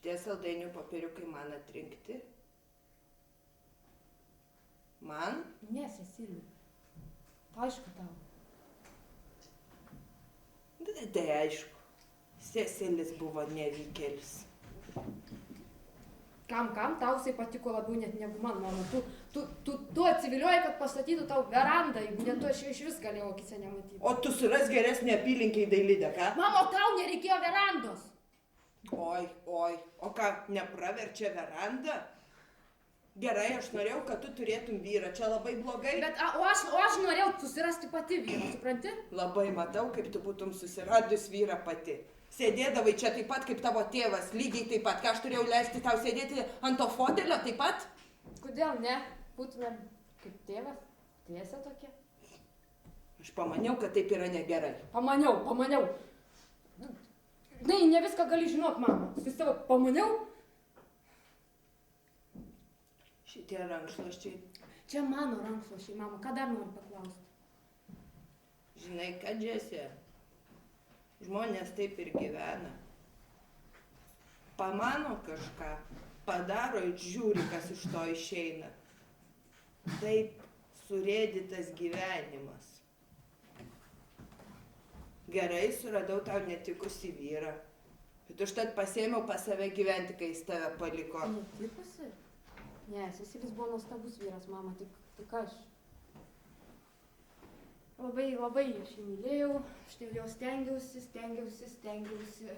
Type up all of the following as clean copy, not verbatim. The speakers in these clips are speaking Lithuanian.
Šitie saldainių popieriukai man atrinkti. Man? Ne, Cecilija. Aišku tau. Tai aišku. Seselis buvo nevykėlis. Kam, tausiai patiko labiau net negu man, mama. Tu atsivilioji, kad pastatytų tau verandą, jeigu ne tu aš iš vis galėjau akise nematyti. O tu suras geresnį apylinkę į dailidę, ką? Mama, tau nereikėjo verandos. Oi, o ką, nepraverčia veranda? Gerai, aš norėjau, kad tu turėtum vyrą, čia labai blogai. Bet, o aš norėjau susirasti pati vyrą, supranti? Labai matau, kaip tu būtum susiradus vyrą pati. Sėdėdavai čia taip pat kaip tavo tėvas, lygiai taip pat, ką aš turėjau leisti tau sėdėti ant to fotelio taip pat? Kodėl ne? Būtumėm kaip tėvas, tiesa tokia. Aš pamaniau, kad taip yra negerai. Pamaniau. Ne viską gali žinot, mama. Su savo pamaniau. Šitie rankšluosčiai. Čia mano rankšluosčiai, mama. Ką dar nori paklausti? Žinai, ką, Džesė? Žmonės taip ir gyvena. Pamano kažką, padaro ir žiūri, kas iš to išeina. Taip surėdytas gyvenimas. Gerai, suradau tau netikusi vyrą. Bet užtat pasėmiau pas save gyventi, kai jis tave paliko. Netikusi? Ne, Cecilis buvo nuostabus vyras, mama, tik aš. Labai aš jį mylėjau, aš dėl jo stengiausi.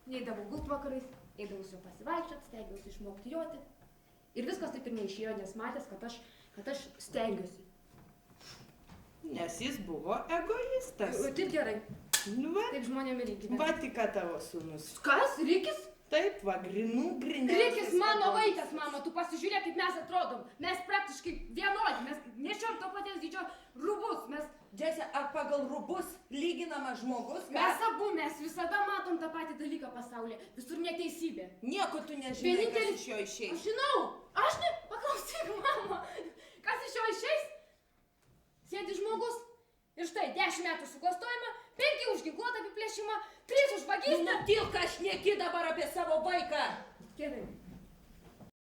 Neidavau gult vakarais, eidavau su juo pasivaikščiot, stengiausi išmokti joti. Ir viskas taip ir neišėjo, nes matęs, kad aš stengiuosi. Nes jis buvo egoistas. Taip gerai. Nu va, Taip žmonėm ir gyvena. va tik ką tavo sūnus. Kas? Rikis? Taip, va, griniausias. Rikis mano vaikas, mama, tu pasižiūrėk, kaip mes atrodom. Mes praktiškai vienodi, mes nešiom to paties dydžio rūbus, mes... Džesė, ar pagal rūbus lyginamas žmogus? Mes visada matom tą patį dalyką pasaulyje, visur neteisybė. Nieko tu nežinai, kas iš jo išeis. Aš žinau, aš ne, paklausyk, mama, kas iš jo išeis? Sėdi žmogus ir štai 10 metų suklastojimą, 5 už ginkluotą apiplėšimą, 3 už vagystę. Nutilk, aš šneki dabar apie savo vaiką. Gerai.